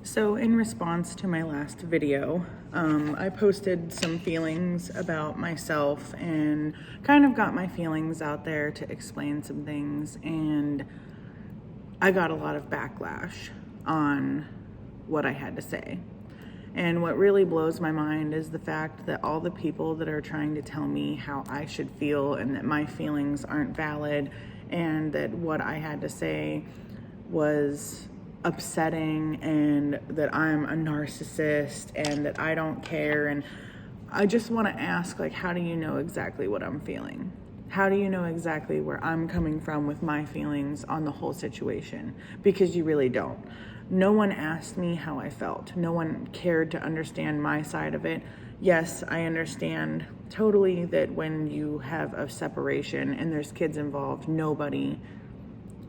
So in response to my last video, I posted some feelings about myself and kind of got my feelings out there to explain some things, and I got a lot of backlash on what I had to say. And what really blows my mind is the fact that all the people that are trying to tell me how I should feel and that my feelings aren't valid and that what I had to say was upsetting and that I'm a narcissist and that I don't care. And I just want to ask, like, how do you know exactly what I'm feeling? How do you know exactly where I'm coming from with my feelings on the whole situation? Because you really don't. No one asked me how I felt. No one cared to understand my side of it. Yes, I understand totally that when you have a separation and there's kids involved, nobody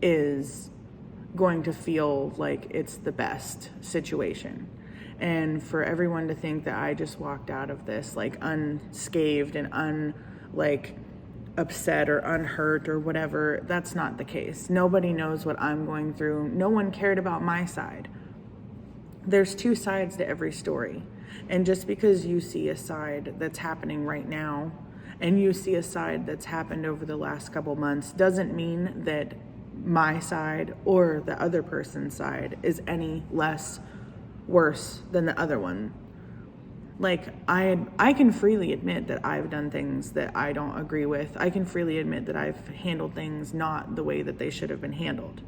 is going to feel like it's the best situation. And for everyone to think that I just walked out of this like unscathed and upset or unhurt or whatever, that's not the case. Nobody knows what I'm going through. No one cared about my side. There's two sides to every story. And just because you see a side that's happening right now and you see a side that's happened over the last couple months doesn't mean that my side or the other person's side is any less worse than the other one. Like, I can freely admit that I've done things that I don't agree with. I can freely admit that I've handled things not the way that they should have been handled.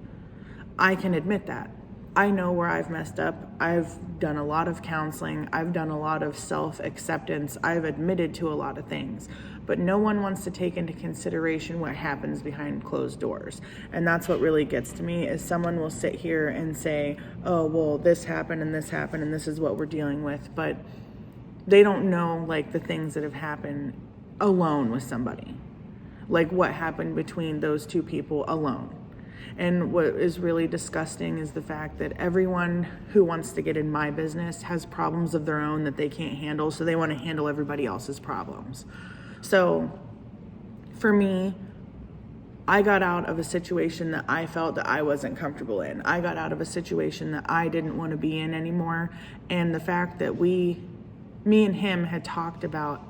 I can admit that. I know where I've messed up. I've done a lot of counseling. I've done a lot of self-acceptance. I've admitted to a lot of things. But no one wants to take into consideration what happens behind closed doors. And that's what really gets to me, is someone will sit here and say, oh, well, this happened and this is what we're dealing with. But they don't know like the things that have happened alone with somebody. Like what happened between those two people alone. And what is really disgusting is the fact that everyone who wants to get in my business has problems of their own that they can't handle, so they want to handle everybody else's problems. So for me, I got out of a situation that I felt that I wasn't comfortable in. I got out of a situation that I didn't want to be in anymore. And the fact that me and him had talked about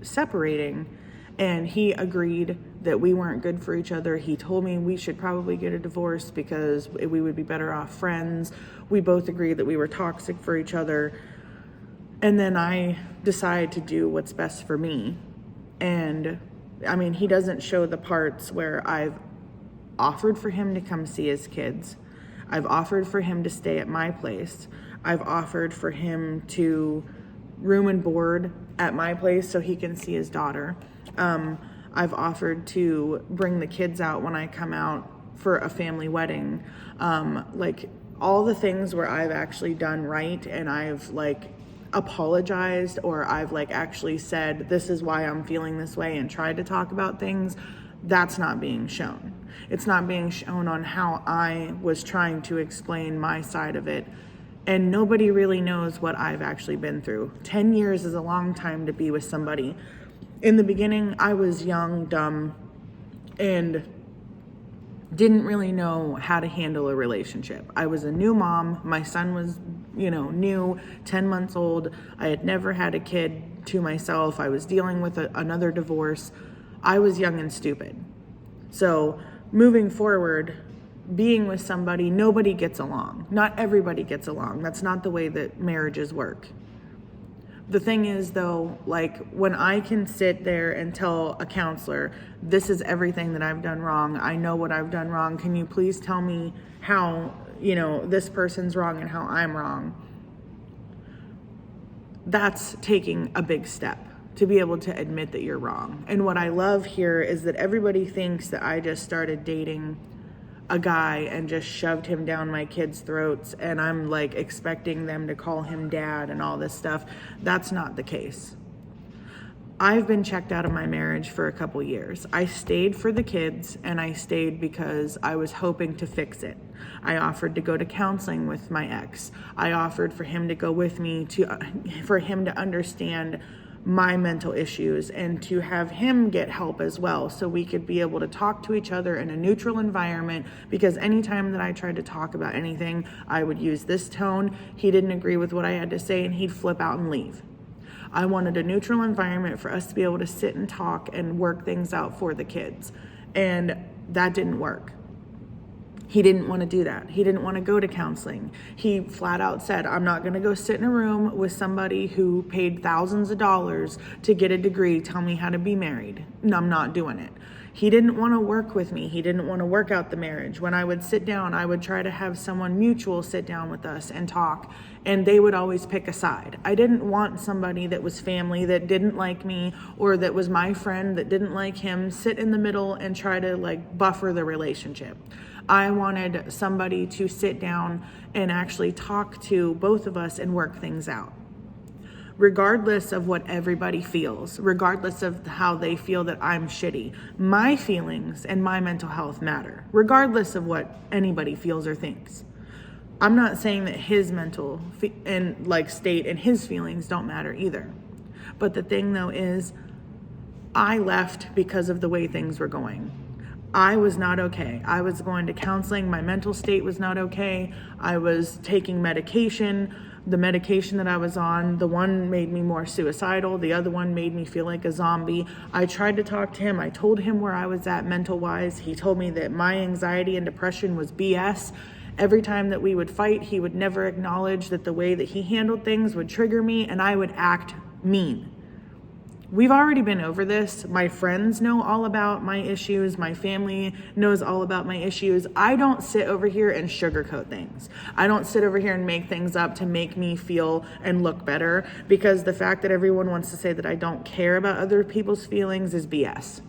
separating, and he agreed that we weren't good for each other. He told me we should probably get a divorce because we would be better off friends. We both agreed that we were toxic for each other. And then I decided to do what's best for me. And I mean, he doesn't show the parts where I've offered for him to come see his kids. I've offered for him to stay at my place. I've offered for him to room and board at my place so he can see his daughter. I've offered to bring the kids out when I come out for a family wedding. Like all the things where I've actually done right and I've apologized, or I've actually said this is why I'm feeling this way and tried to talk about things, that's not being shown. It's not being shown on how I was trying to explain my side of it. And nobody really knows what I've actually been through. 10 years is a long time to be with somebody. In the beginning, I was young, dumb, and didn't really know how to handle a relationship. I was a new mom. My son was, new, 10 months old. I had never had a kid to myself. I was dealing with another divorce. I was young and stupid. So moving forward, being with somebody, nobody gets along. Not everybody gets along. That's not the way that marriages work. The thing is, though, when I can sit there and tell a counselor, this is everything that I've done wrong, I know what I've done wrong, can you please tell me how, this person's wrong and how I'm wrong? That's taking a big step to be able to admit that you're wrong. And what I love here is that everybody thinks that I just started dating a guy and just shoved him down my kids' throats and I'm expecting them to call him dad and all this stuff. That's not the case. I've been checked out of my marriage for a couple years. I stayed for the kids, and I stayed because I was hoping to fix it. I offered to go to counseling with my ex. I offered for him to go with me for him to understand my mental issues and to have him get help as well, so we could be able to talk to each other in a neutral environment. Because anytime that I tried to talk about anything, I would use this tone. He didn't agree with what I had to say and he'd flip out and leave. I wanted a neutral environment for us to be able to sit and talk and work things out for the kids. And that didn't work. He didn't want to do that. He didn't want to go to counseling. He flat out said, I'm not going to go sit in a room with somebody who paid thousands of dollars to get a degree, tell me how to be married. No, I'm not doing it. He didn't want to work with me. He didn't want to work out the marriage. When I would sit down, I would try to have someone mutual sit down with us and talk, and they would always pick a side. I didn't want somebody that was family that didn't like me, or that was my friend that didn't like him, sit in the middle and try to buffer the relationship. I wanted somebody to sit down and actually talk to both of us and work things out. Regardless of what everybody feels, regardless of how they feel that I'm shitty, my feelings and my mental health matter, regardless of what anybody feels or thinks. I'm not saying that his mental state and his feelings don't matter either. But the thing though is, I left because of the way things were going. I was not okay. I was going to counseling. My mental state was not okay. I was taking medication. The medication that I was on, the one made me more suicidal. The other one made me feel like a zombie. I tried to talk to him. I told him where I was at mental wise. He told me that my anxiety and depression was BS. Every time that we would fight, he would never acknowledge that the way that he handled things would trigger me and I would act mean. We've already been over this. My friends know all about my issues. My family knows all about my issues. I don't sit over here and sugarcoat things. I don't sit over here and make things up to make me feel and look better, because the fact that everyone wants to say that I don't care about other people's feelings is BS.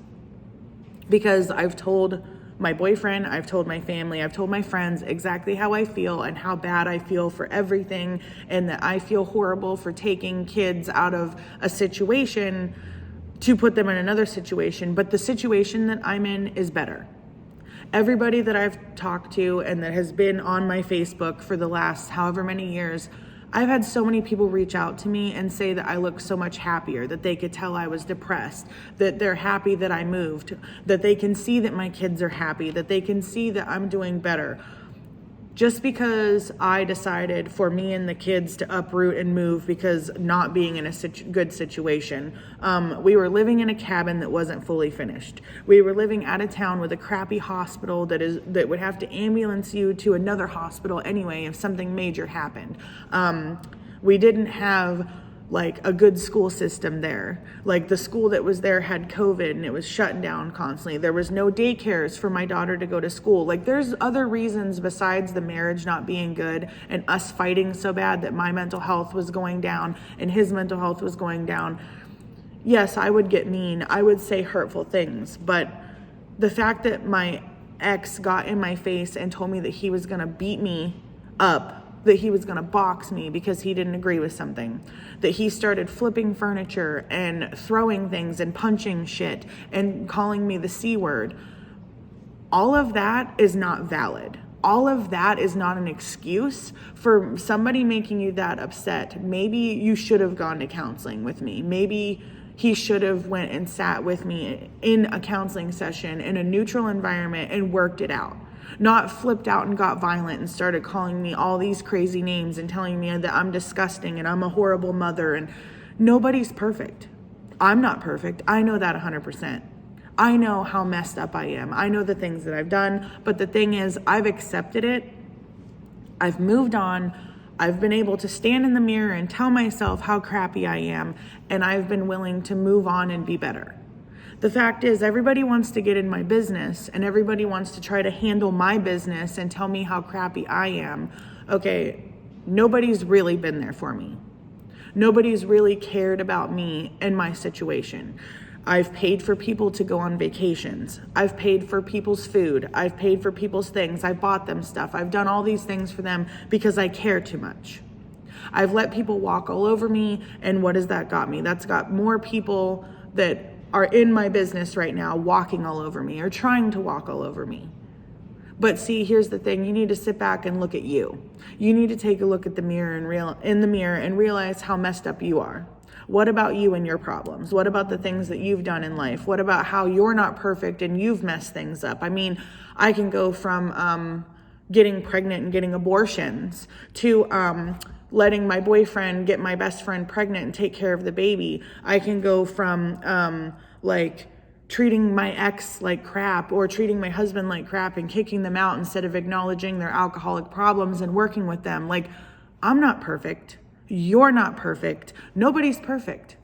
Because I've told my boyfriend, I've told my family, I've told my friends exactly how I feel and how bad I feel for everything, and that I feel horrible for taking kids out of a situation to put them in another situation, but the situation that I'm in is better. Everybody that I've talked to and that has been on my Facebook for the last however many years, I've had so many people reach out to me and say that I look so much happier, that they could tell I was depressed, that they're happy that I moved, that they can see that my kids are happy, that they can see that I'm doing better. Just because I decided for me and the kids to uproot and move because not being in a good situation. We were living in a cabin that wasn't fully finished. We were living out of town with a crappy hospital that would have to ambulance you to another hospital anyway if something major happened. We didn't have a good school system there. The school that was there had COVID and it was shut down constantly. There was no daycares for my daughter to go to school. There's other reasons besides the marriage not being good and us fighting so bad that my mental health was going down and his mental health was going down. Yes, I would get mean. I would say hurtful things, but the fact that my ex got in my face and told me that he was gonna beat me up, that he was going to box me because he didn't agree with something, that he started flipping furniture and throwing things and punching shit and calling me the C word. All of that is not valid. All of that is not an excuse for somebody making you that upset. Maybe you should have gone to counseling with me. Maybe he should have went and sat with me in a counseling session in a neutral environment and worked it out. Not flipped out and got violent and started calling me all these crazy names and telling me that I'm disgusting and I'm a horrible mother. And nobody's perfect. I'm not perfect. I know that 100%. I know how messed up I am. I know the things that I've done. But the thing is, I've accepted it. I've moved on. I've been able to stand in the mirror and tell myself how crappy I am. And I've been willing to move on and be better. The fact is, everybody wants to get in my business and everybody wants to try to handle my business and tell me how crappy I am. Okay, nobody's really been there for me. Nobody's really cared about me and my situation. I've paid for people to go on vacations. I've paid for people's food. I've paid for people's things. I've bought them stuff. I've done all these things for them because I care too much. I've let people walk all over me, and what has that got me? That's got more people that are in my business right now walking all over me or trying to walk all over me. But see, here's the thing. You need to sit back and look at you. You need to take a look at the mirror and realize how messed up you are. What about you and your problems? What about the things that you've done in life? What about how you're not perfect and you've messed things up? I mean, I can go from getting pregnant and getting abortions to letting my boyfriend get my best friend pregnant and take care of the baby. I can go from like treating my ex like crap or treating my husband like crap and kicking them out instead of acknowledging their alcoholic problems and working with them. Like, I'm not perfect. You're not perfect. Nobody's perfect.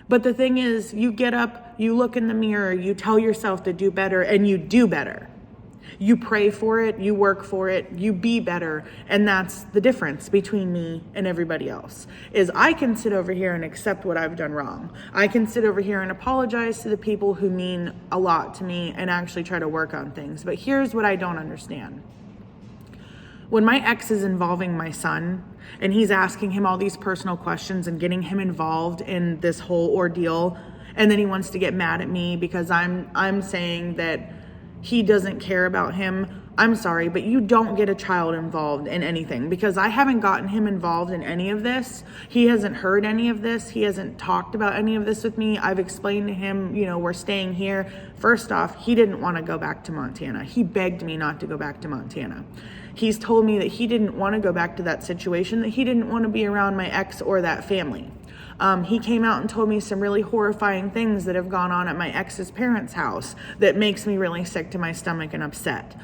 But the thing is, you get up, you look in the mirror, you tell yourself to do better, and you do better. You pray for it, you work for it, you be better. And that's the difference between me and everybody else, is I can sit over here and accept what I've done wrong. I can sit over here and apologize to the people who mean a lot to me and actually try to work on things. But here's what I don't understand. When my ex is involving my son and he's asking him all these personal questions and getting him involved in this whole ordeal, and then he wants to get mad at me because I'm saying that he doesn't care about him. I'm sorry, but you don't get a child involved in anything, because I haven't gotten him involved in any of this. He hasn't heard any of this. He hasn't talked about any of this with me. I've explained to him, we're staying here. First off, he didn't want to go back to Montana. He begged me not to go back to Montana. He's told me that he didn't want to go back to that situation, that he didn't want to be around my ex or that family. He came out and told me some really horrifying things that have gone on at my ex's parents' house that makes me really sick to my stomach and upset.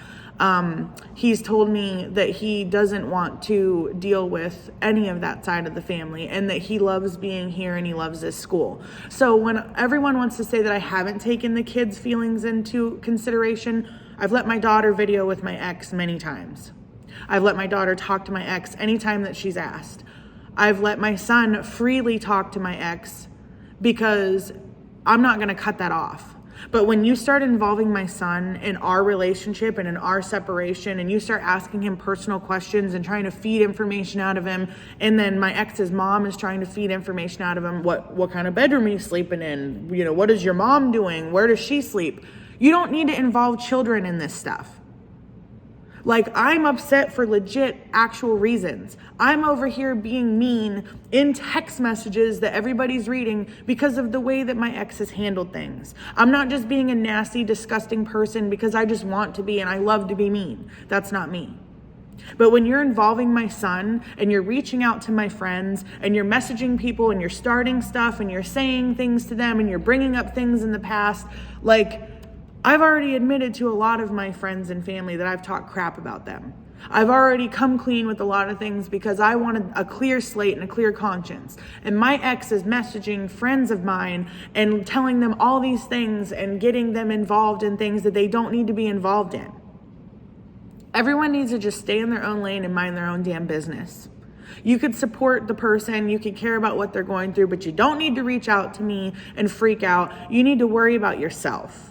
He's told me that he doesn't want to deal with any of that side of the family and that he loves being here and he loves this school. So when everyone wants to say that I haven't taken the kids' feelings into consideration, I've let my daughter video with my ex many times. I've let my daughter talk to my ex anytime that she's asked. I've let my son freely talk to my ex because I'm not going to cut that off. But when you start involving my son in our relationship and in our separation, and you start asking him personal questions and trying to feed information out of him, and then my ex's mom is trying to feed information out of him, what kind of bedroom are you sleeping in? What is your mom doing? Where does she sleep? You don't need to involve children in this stuff. Like, I'm upset for legit, actual reasons. I'm over here being mean in text messages that everybody's reading because of the way that my ex has handled things. I'm not just being a nasty, disgusting person because I just want to be and I love to be mean. That's not me. But when you're involving my son and you're reaching out to my friends and you're messaging people and you're starting stuff and you're saying things to them and you're bringing up things in the past, like, I've already admitted to a lot of my friends and family that I've talked crap about them. I've already come clean with a lot of things because I wanted a clear slate and a clear conscience. And my ex is messaging friends of mine and telling them all these things and getting them involved in things that they don't need to be involved in. Everyone needs to just stay in their own lane and mind their own damn business. You could support the person, you could care about what they're going through, but you don't need to reach out to me and freak out. You need to worry about yourself.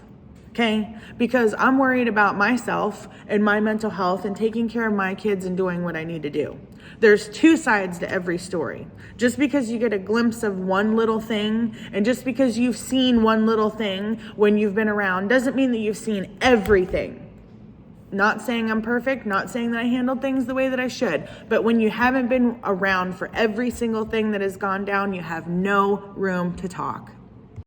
Okay? Because I'm worried about myself and my mental health and taking care of my kids and doing what I need to do. There's two sides to every story. Just because you get a glimpse of one little thing and just because you've seen one little thing when you've been around doesn't mean that you've seen everything. Not saying I'm perfect, not saying that I handled things the way that I should, but when you haven't been around for every single thing that has gone down, you have no room to talk.